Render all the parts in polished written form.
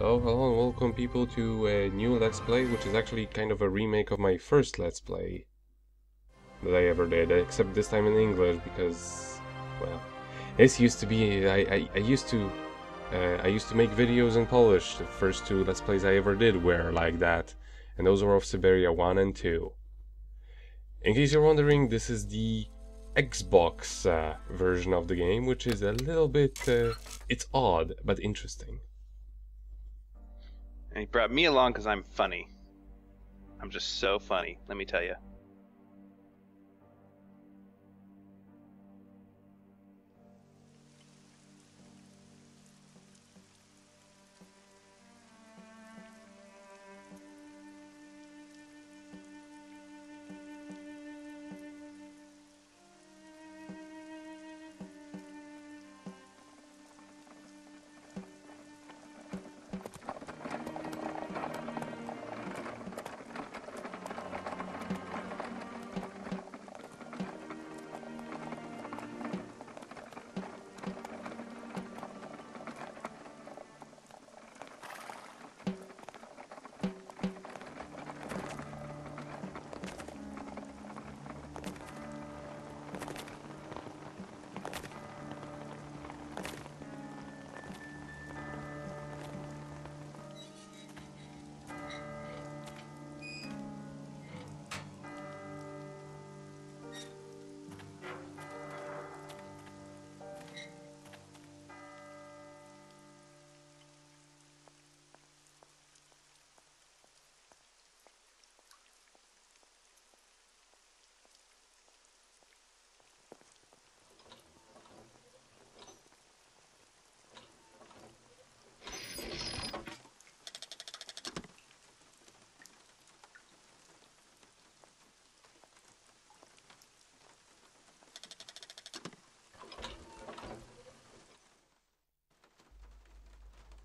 So, hello and welcome people to a new Let's Play, which is actually kind of a remake of my first Let's Play that I ever did, except this time in English because, well, this used to be, I used to make videos in Polish. The first two Let's Plays I ever did were like that, and those were of Syberia 1 and 2. In case you're wondering, this is the Xbox version of the game, which is a little bit, it's odd, but interesting. And he brought me along because I'm funny. I'm just so funny, let me tell you.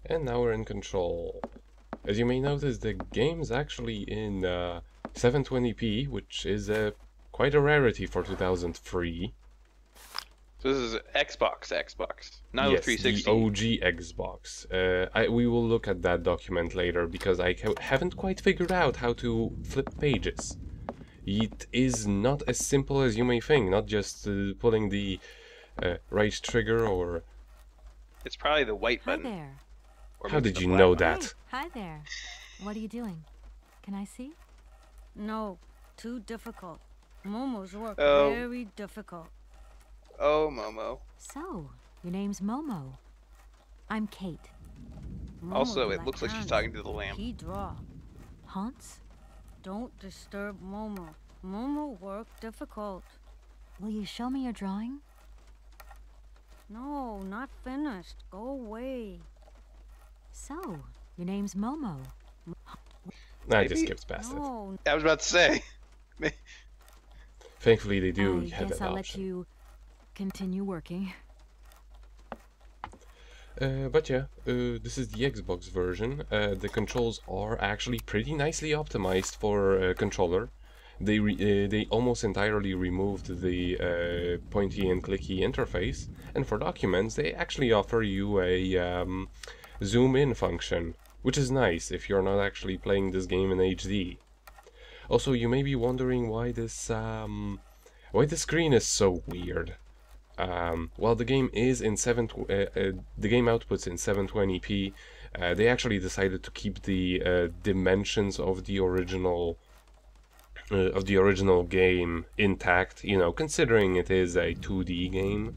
And now we're in control. As you may notice, the game's actually in 720p, which is quite a rarity for 2003. So this is Xbox, not Yes, 360. the OG Xbox. We will look at that document later, because I haven't quite figured out how to flip pages. It is not as simple as you may think, not just pulling the right trigger or... It's probably the white Hi button. there. Or How maybe did the you black know button. that? Hey, hi there. What are you doing? Can I see? No, too difficult. Momo's work Oh. very difficult. Oh, Momo. So, your name's Momo. I'm Kate. Also, Momo it looks like she's hands. talking to the lamp. He draw. Hans? Don't disturb Momo. Momo work difficult. Will you show me your drawing? No, not finished. Go away. So, your name's Momo. I just Maybe- skipped past it. No, I was about to say. Thankfully they do I have guess that I'll let option. you continue working. But yeah, this is the Xbox version. The controls are actually pretty nicely optimized for a controller. They almost entirely removed the pointy and clicky interface, and for documents they actually offer you a zoom in function, which is nice if you're not actually playing this game in HD. Also, you may be wondering why the screen is so weird. Well, the game is in the game outputs in 720p. They actually decided to keep the dimensions of the original game intact. You know, considering it is a 2D game,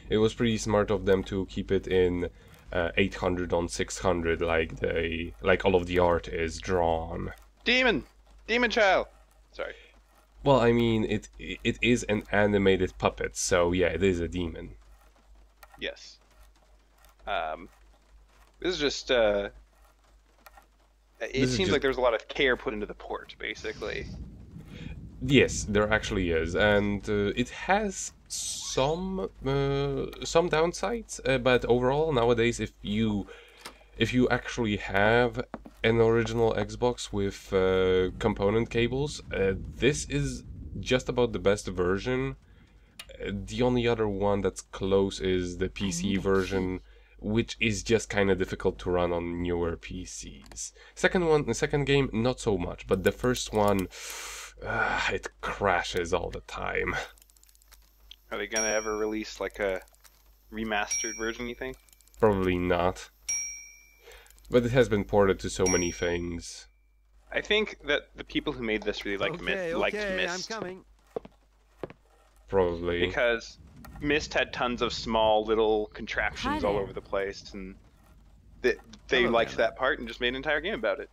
it was pretty smart of them to keep it in 800 on 600, like all of the art is drawn. Demon child. Sorry. Well, I mean, it is an animated puppet, so yeah, it is a demon. Yes. This is just it seems like there's a lot of care put into the port, basically. Yes, there actually is, and it has some downsides, but overall nowadays, if you actually have an original Xbox with component cables, this is just about the best version. The only other one that's close is the PC version, which is just kind of difficult to run on newer PCs. The second game, not so much, but the first one, it crashes all the time. Are they gonna ever release like a remastered version, you think? Probably not. But it has been ported to so many things. I think that the people who made this really liked liked Myst. I'm coming. Probably. Because Myst had tons of small little contraptions Hi all there. over the place, and they Hello, liked Anna. that part and just made an entire game about it.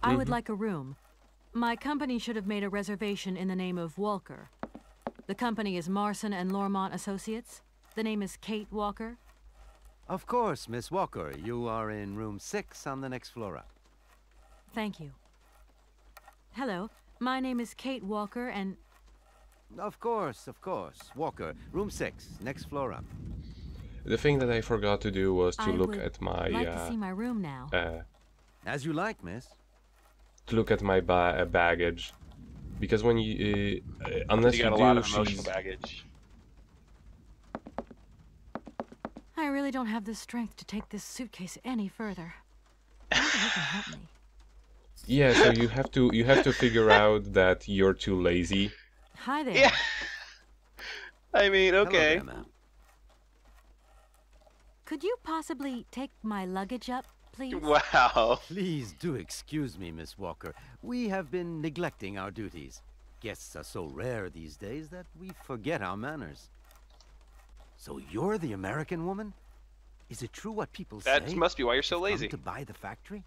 I would like a room. My company should have made a reservation in the name of Walker. The company is Marson and Lormont Associates. The name is Kate Walker. Of course, Miss Walker. You are in room 6 on the next floor up. Thank you. Hello, my name is Kate Walker, and Of course. Walker, room 6, next floor up. The thing that I forgot to do was to I look would at my like to see my room now. As you like, miss. to look at my baggage, because when you unless You you, got a do, lot of emotional she's baggage. I really don't have the strength to take this suitcase any further. Maybe you can help me. yeah. So you have to figure out that you're too lazy. Hi there. Yeah. I mean, Hello okay. there, ma'am. Could you possibly take my luggage up, please? Wow. Please do excuse me, Miss Walker. We have been neglecting our duties. Guests are so rare these days that we forget our manners. So you're the American woman? Is it true what people say? That must be why you're so You've lazy. come to buy the factory?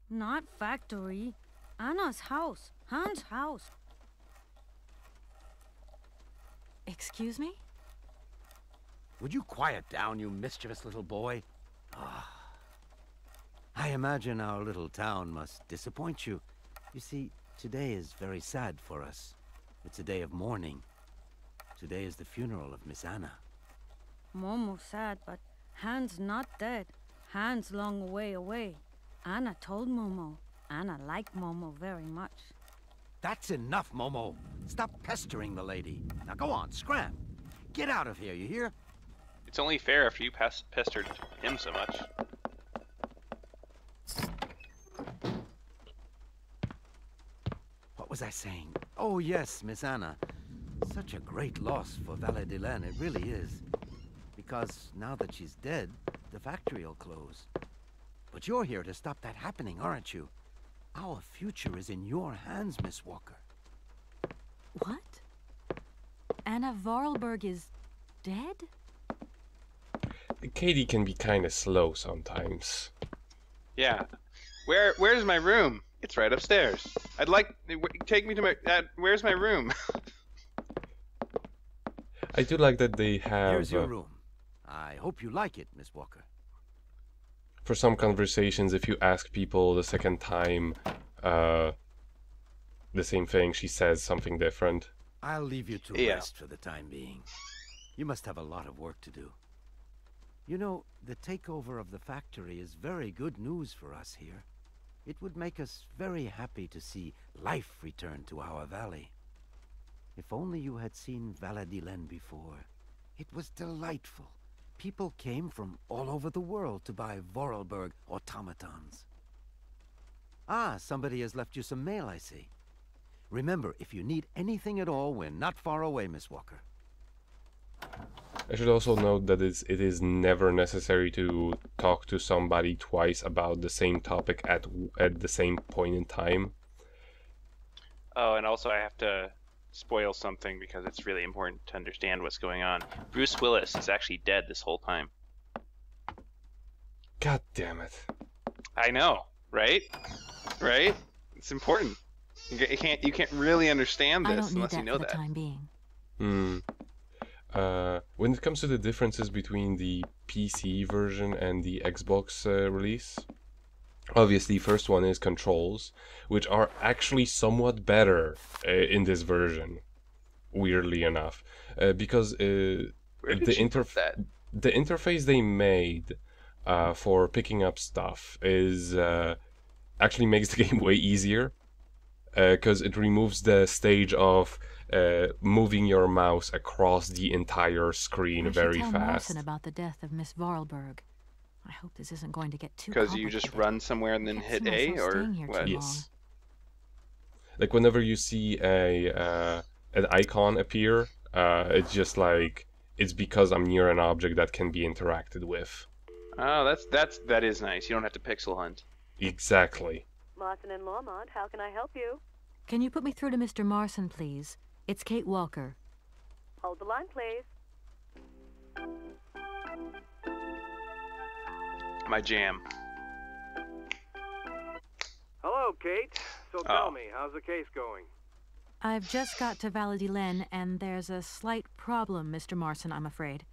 Not factory. Anna's house. Hans' house. Excuse me? Would you quiet down, you mischievous little boy? I imagine our little town must disappoint you. You see, today is very sad for us. It's a day of mourning. Today is the funeral of Miss Anna. Momo's sad, but Hans not dead. Hans long way away. Anna told Momo. Anna liked Momo very much. That's enough, Momo. Stop pestering the lady. Now go on, scram. Get out of here, you hear? It's only fair after you pestered him so much. What was I saying? Oh, yes, Miss Anna. Such a great loss for Valadilene, it really is. Because now that she's dead, the factory will close. But you're here to stop that happening, aren't you? Our future is in your hands, Miss Walker. What? Anna Vorarlberg is dead? Katie can be kind of slow sometimes. Yeah. Where's my room? It's right upstairs. I'd like take me to my where's my room? I do like that they have Here's your room. I hope you like it, Miss Walker. for some conversations, if you ask people the second time the same thing, she says something different. I'll leave you to Yeah. rest for the time being. You must have a lot of work to do. You know, the takeover of the factory is very good news for us here. It would make us very happy to see life return to our valley. If only you had seen Valadilene before. It was delightful. People came from all over the world to buy Vorarlberg automatons. Ah, somebody has left you some mail, I see. Remember, if you need anything at all, we're not far away, Miss Walker. I should also note that it is never necessary to talk to somebody twice about the same topic at the same point in time. Oh, and also I have to spoil something because it's really important to understand what's going on. Bruce Willis is actually dead this whole time. God damn it. I know, right? Right? It's important. You can't really understand I this don't need unless you that know for the that. time being. When it comes to the differences between the PC version and the Xbox release, obviously first one is controls, which are actually somewhat better in this version, weirdly enough, because Where did she put that? the interface they made for picking up stuff is actually makes the game way easier. because it removes the stage of moving your mouse across the entire screen I should very tell fast. Marson about the death of Miss Vorarlberg. I hope this isn't going to get too Because complicated. you just run somewhere and then I can't hit see A, myself or staying here too what? long. Yes. Like whenever you see an icon appear, it's just like it's because I'm near an object that can be interacted with. Oh, that is nice. You don't have to pixel hunt. Exactly. Marson and Lormont, how can I help you? Can you put me through to Mr. Marson, please? It's Kate Walker. Hold the line, please. My jam. Hello, Kate. So tell me, how's the case going? I've just got to Valladolid, and there's a slight problem, Mr. Marson, I'm afraid.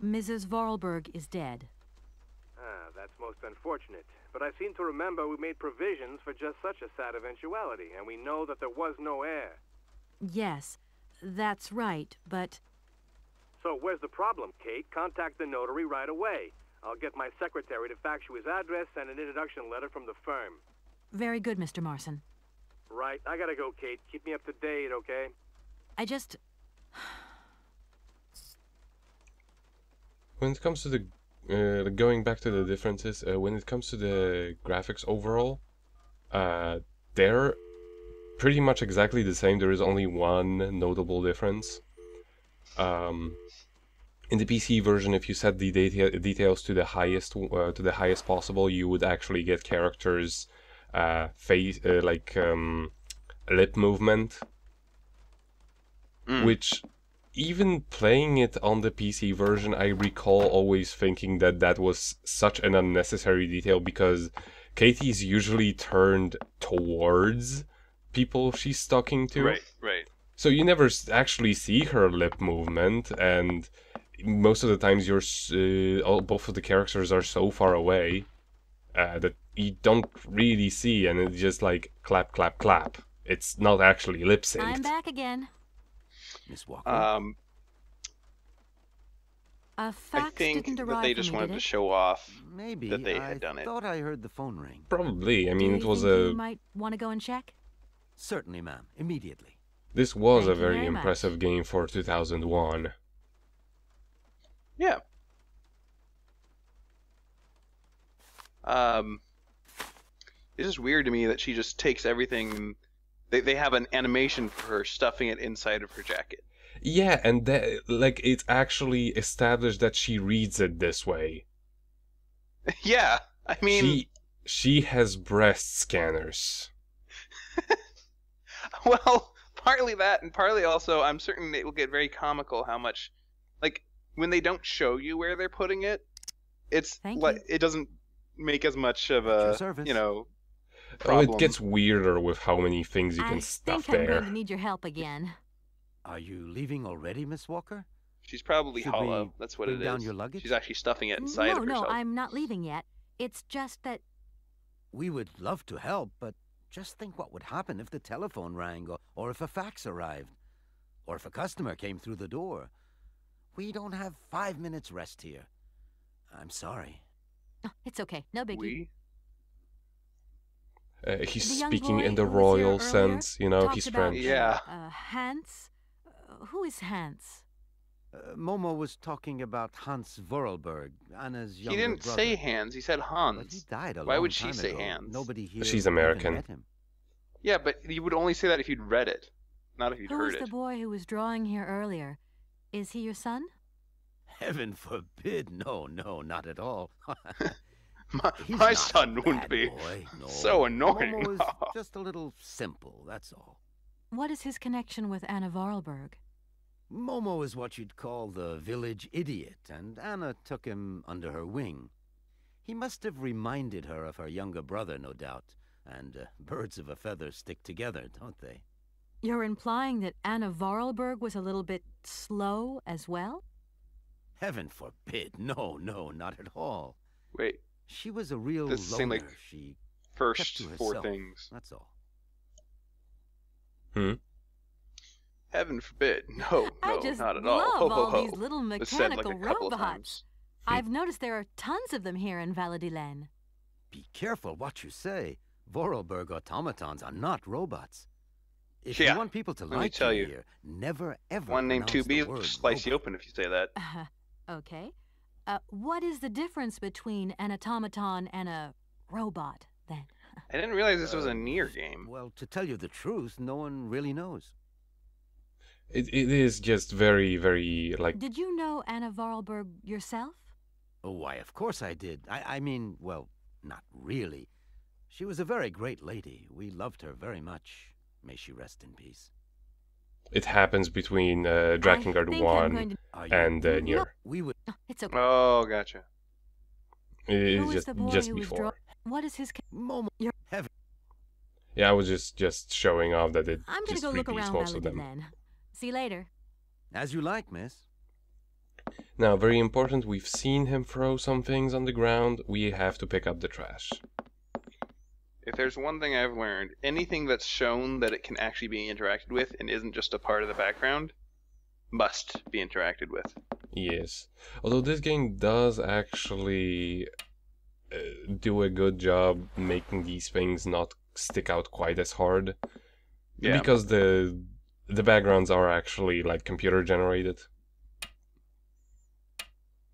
Mrs. Vorarlberg is dead. Ah, that's most unfortunate. But I seem to remember we made provisions for just such a sad eventuality, and we know that there was no heir. Yes, that's right, but... So where's the problem, Kate? Contact the notary right away. I'll get my secretary to fax you his address and an introduction letter from the firm. Very good, Mr. Marson. Right, I gotta go, Kate. Keep me up to date, okay? I just... When it comes to the going back to the differences, when it comes to the graphics overall, they're pretty much exactly the same. There is only one notable difference. In the PC version, if you set the details to the highest possible, you would actually get characters' face, lip movement, which, even playing it on the PC version, I recall always thinking that that was such an unnecessary detail, because Katie's usually turned towards people she's talking to. Right. So you never actually see her lip movement, and most of the times both of the characters are so far away that you don't really see, and it's just like clap, clap, clap. It's not actually lip synced. I'm back again. Miss Walker? A I fax think didn't that arrive they for just me, wanted did to it? show off Maybe. that they had done I it. thought I heard the phone ring. Probably. I mean, Do it you was think a... you might want to go and check? Certainly, ma'am. Immediately. This was a Thank you very very much. impressive game for 2001. Yeah. It's just weird to me that she just takes everything. They have an animation for her stuffing it inside of her jacket. Yeah, and that, like, it's actually established that she reads it this way. Yeah, I mean, She has breast scanners. well, partly that, and partly also, I'm certain it will get very comical how much, like, when they don't show you where they're putting it, it's Thank like you. it doesn't make as much of At your a, service. Oh, problem. it gets weirder with how many things you can I stuff think I'm there. going to need your help again. Are you leaving already, Miss Walker? She's probably Should hollow. we That's what bring it is. down your luggage? She's actually stuffing it inside No, of herself. I'm not leaving yet. It's just that... We would love to help, but just think what would happen if the telephone rang, or if a fax arrived, or if a customer came through the door. We don't have 5 minutes rest here. I'm sorry. Oh, it's okay, no biggie. We? He's The young speaking boy in the who was here royal earlier sense, you know, talked he's about, French. Yeah. Hans? Who is Hans? Momo was talking about Hans Vorarlberg, Anna's He younger didn't brother. say Hans. He said But he Hans. died a Why long would she time say ago. Hans? Nobody here She's even American. met him. Yeah, but you would only say that if you'd read it, not if you'd Who heard is the it. boy who was drawing here earlier? Is he your son? Heaven forbid! No, not at all. He's My not son a wouldn't bad be boy, no. so annoying. Momo is just a little simple, that's all. What is his connection with Anna Vorarlberg? Momo is what you'd call the village idiot, and Anna took him under her wing. He must have reminded her of her younger brother, no doubt. And birds of a feather stick together, don't they? You're implying that Anna Vorarlberg was a little bit slow as well? Heaven forbid! No, not at all. Wait, She was a real This seemed loner. like She first kept to four herself. things. That's all. Heaven forbid. No, I just not at all. love Ho, ho, all ho. these little Was said like mechanical a couple of robots. times. I've noticed there are tons of them here in Valladolid. Be careful what you say. Vorarlberg automatons are not robots. If Yeah, you want people to let me like tell you you. here, never ever One named pronounce the 2B will word slice you robot. open if you say that. Okay. What is the difference between an automaton and a robot, then? I didn't realize this was a near game. Well, to tell you the truth, no one really knows. It is just very, very, like... Did you know Anna Vorarlberg yourself? Oh, why, of course I did. I mean, well, not really. She was a very great lady. We loved her very much. May she rest in peace. It happens between I Drakengard think I'm 1 going to... Are you- and No, Nier. we would... It's okay. Oh, gotcha. It's Who is the boy just who was before. What is his... Momo, You're- heaven. Yeah, I was just showing off that it I'm gonna just go look repeats around most of Relative them. then. See you later. As you like, miss. Now, very important, we've seen him throw some things on the ground. We have to pick up the trash. If there's one thing I've learned, anything that's shown that it can actually be interacted with and isn't just a part of the background must be interacted with. Yes. Although this game does actually do a good job making these things not stick out quite as hard. Yeah. Because the backgrounds are actually like computer generated.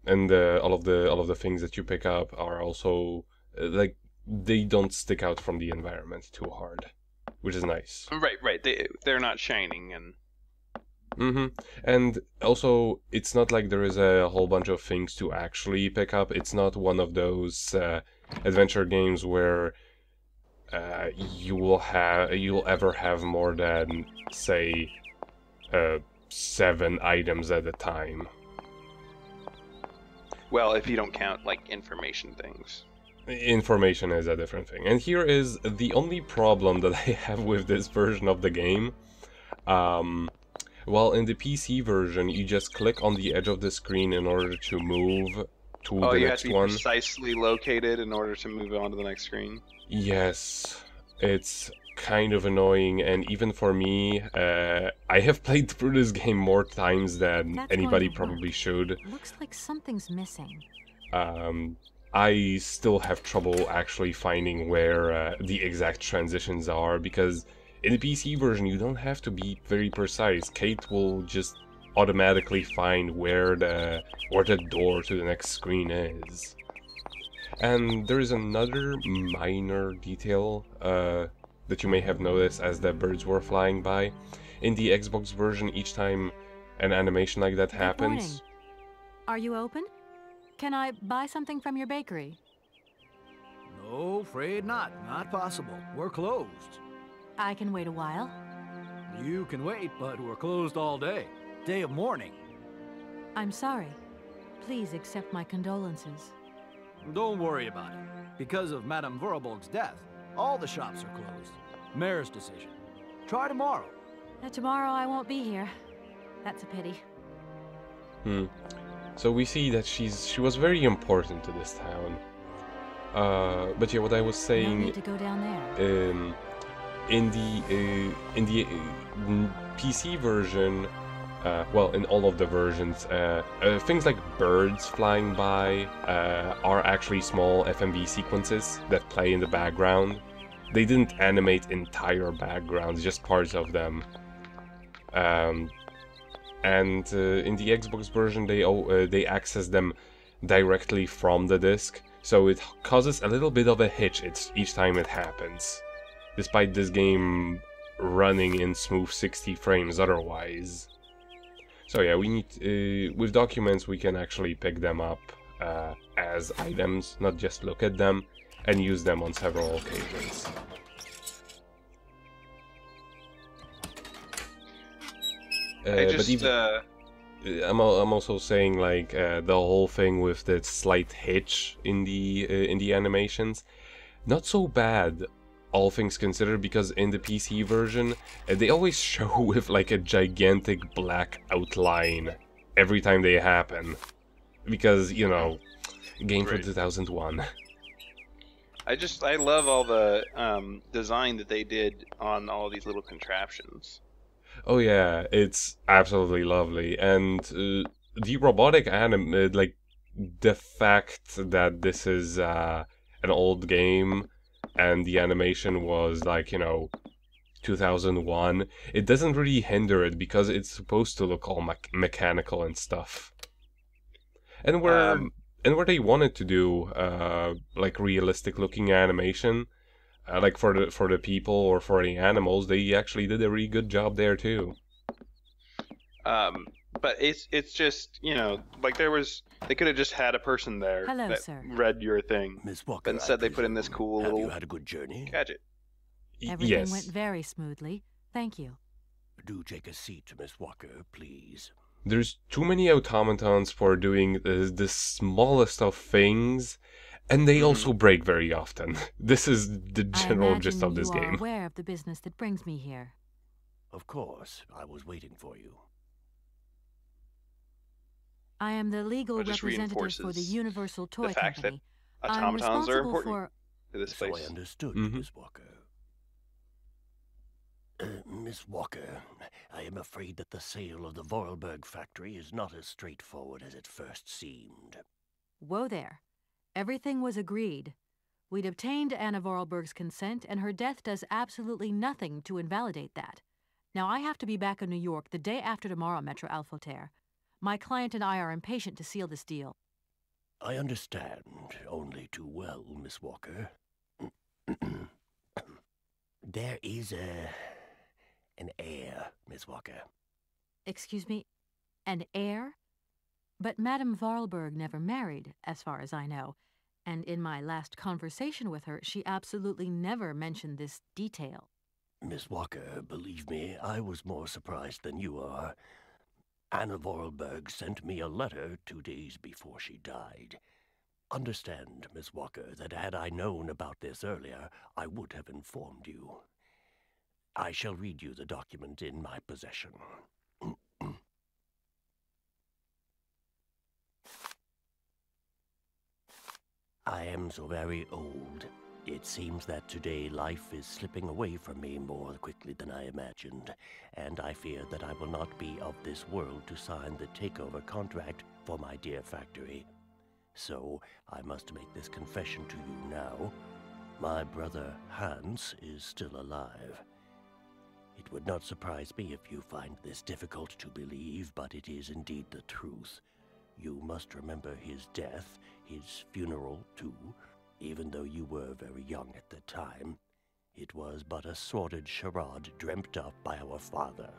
And all of the things that you pick up are also like they don't stick out from the environment too hard, which is nice. Right. They're not shining and And also, it's not like there is a whole bunch of things to actually pick up. It's not one of those adventure games where you'll ever have more than, say, 7 items at a time. well, if you don't count like information things. Information is a different thing. And here is the only problem that I have with this version of the game. Well, in the PC version, you just click on the edge of the screen in order to move to Oh, the you have next to be one. precisely located in order to move on to the next screen. Yes, it's kind of annoying, and even for me, I have played through this game more times than That's anybody going to work. probably should. Looks like something's missing. I still have trouble actually finding where the exact transitions are, because in the PC version you don't have to be very precise. Kate will just automatically find where the door to the next screen is. And there is another minor detail that you may have noticed as the birds were flying by. In the Xbox version, each time an animation like that happens... morning. Are you open? Can I buy something from your bakery? No, afraid not. Not possible. We're closed. I can wait a while. You can wait, but we're closed all day. Day of mourning. I'm sorry. Please accept my condolences. Don't worry about it. Because of Madame Vorarlberg's death, all the shops are closed. Mayor's decision. Try tomorrow. Tomorrow I won't be here. That's a pity. So we see that she was very important to this town. But yeah, what I was No saying, need to go down there. in the PC version, well, in all of the versions, things like birds flying by are actually small FMV sequences that play in the background. They didn't animate entire backgrounds, just parts of them. And in the Xbox version, they access them directly from the disc, so it causes a little bit of a hitch each time it happens, despite this game running in smooth 60 frames otherwise. So yeah, we need with documents we can actually pick them up as items, not just look at them, and use them on several occasions. I'm also saying, like, the whole thing with the slight hitch in the animations, not so bad, all things considered, because in the PC version they always show with like a gigantic black outline every time they happen, because, you know, game for 2001. I love all the design that they did on all these little contraptions. Oh yeah, it's absolutely lovely, and the robotic like the fact that this is an old game and the animation was like, you know, 2001, it doesn't really hinder it because it's supposed to look all mechanical and stuff. And where they wanted to do like realistic looking animation, like for the people or for the animals, they actually did a really good job there too. But it's just, you know, like they could have just had a person there Hello, that sir. read your thing. Miss Walker, But instead they put in this cool have little you had a good journey? gadget. Everything Yes. went very smoothly. Thank you. Do take a seat, Miss Walker, please. There's too many automatons for doing the smallest of things, and they also break very often. This is the general gist of this you are game. aware of the business that brings me here. Of course, I was waiting for you. I am the legal It just representative for the reinforces Universal Toy the fact Company. that I'm automatons are responsible important for... to this So I place. understood, Mhm. Miss Walker. Miss Walker, I am afraid that the sale of the Vorarlberg factory is not as straightforward as it first seemed. Whoa there. Everything was agreed. We'd obtained Anna Vorarlberg's consent, and her death does absolutely nothing to invalidate that. Now, I have to be back in New York the day after tomorrow, Metro Alphoter. My client and I are impatient to seal this deal. I understand only too well, Miss Walker. There is an heir, Miss Walker. Excuse me? An heir? But Madame Vorarlberg never married, as far as I know. And in my last conversation with her, she absolutely never mentioned this detail. Miss Walker, believe me, I was more surprised than you are. Anna Vorarlberg sent me a letter 2 days before she died. Understand, Miss Walker, that had I known about this earlier, I would have informed you. I shall read you the document in my possession. I am so very old. It seems that today life is slipping away from me more quickly than I imagined, and I fear that I will not be of this world to sign the takeover contract for my dear factory. So I must make this confession to you now. My brother Hans is still alive. It would not surprise me if you find this difficult to believe, but it is indeed the truth. You must remember his death, his funeral too. Even though you were very young at the time, it was but a sordid charade dreamt up by our father.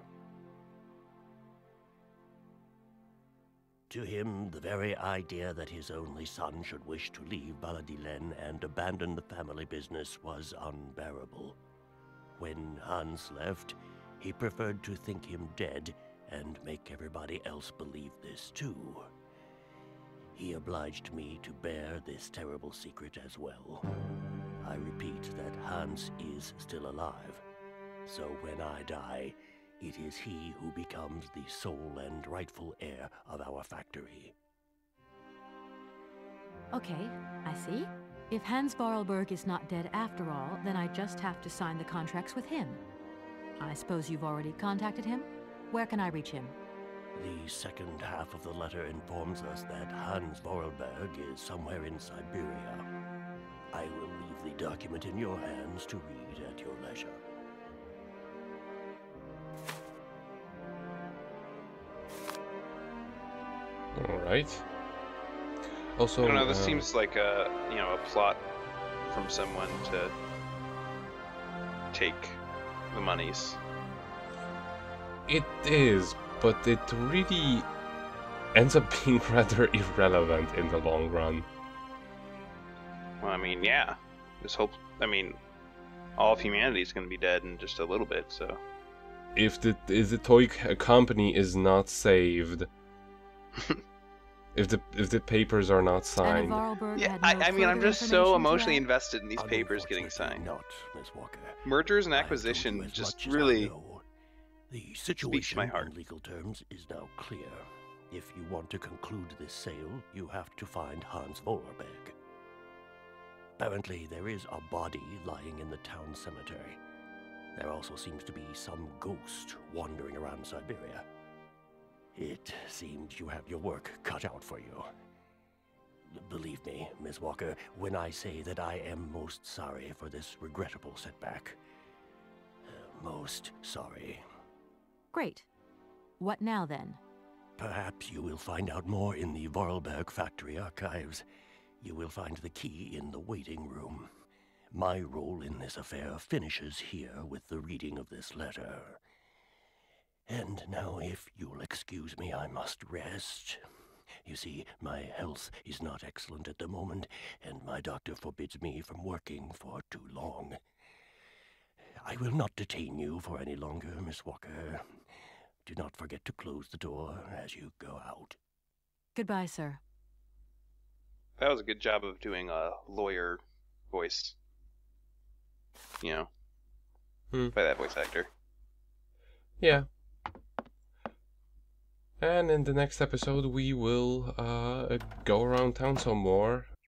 To him, the very idea that his only son should wish to leave Baladilen and abandon the family business was unbearable. When Hans left, he preferred to think him dead and make everybody else believe this too. He obliged me to bear this terrible secret as well. I repeat that Hans is still alive. So when I die, it is he who becomes the sole and rightful heir of our factory. Okay, I see. If Hans Vorarlberg is not dead after all, then I just have to sign the contracts with him. I suppose you've already contacted him? Where can I reach him? The second half of the letter informs us that Hans Vorarlberg is somewhere in Syberia. I will leave the document in your hands to read at your leisure. All right. Also, I don't know. This seems like a plot from someone to take the monies. it is, but it really ends up being rather irrelevant in the long run. Well, I mean, yeah. All of humanity is going to be dead in just a little bit. So If the toy company is not saved, if the papers are not Anna signed, Vorarlberg yeah, had no I'm further just so information to emotionally add? invested in these papers getting Unfortunately signed. not, Miss Walker. Mergers and I have told you acquisition as just much as I really know. The situation my heart. in legal terms is now clear. If you want to conclude this sale, you have to find Hans Vorarlberg. Apparently, there is a body lying in the town cemetery. There also seems to be some ghost wandering around Syberia. It seems you have your work cut out for you. Believe me, Miss Walker, when I say that I am most sorry for this regrettable setback. most sorry. Great. What now, then? Perhaps you will find out more in the Vorarlberg factory archives. You will find the key in the waiting room. My role in this affair finishes here with the reading of this letter. And now, if you'll excuse me, I must rest. You see, my health is not excellent at the moment, and my doctor forbids me from working for too long. I will not detain you for any longer, Miss Walker. Do not forget to close the door as you go out. Goodbye, sir. That was a good job of doing a lawyer voice. You know, by that voice actor. Yeah. And in the next episode, we will go around town some more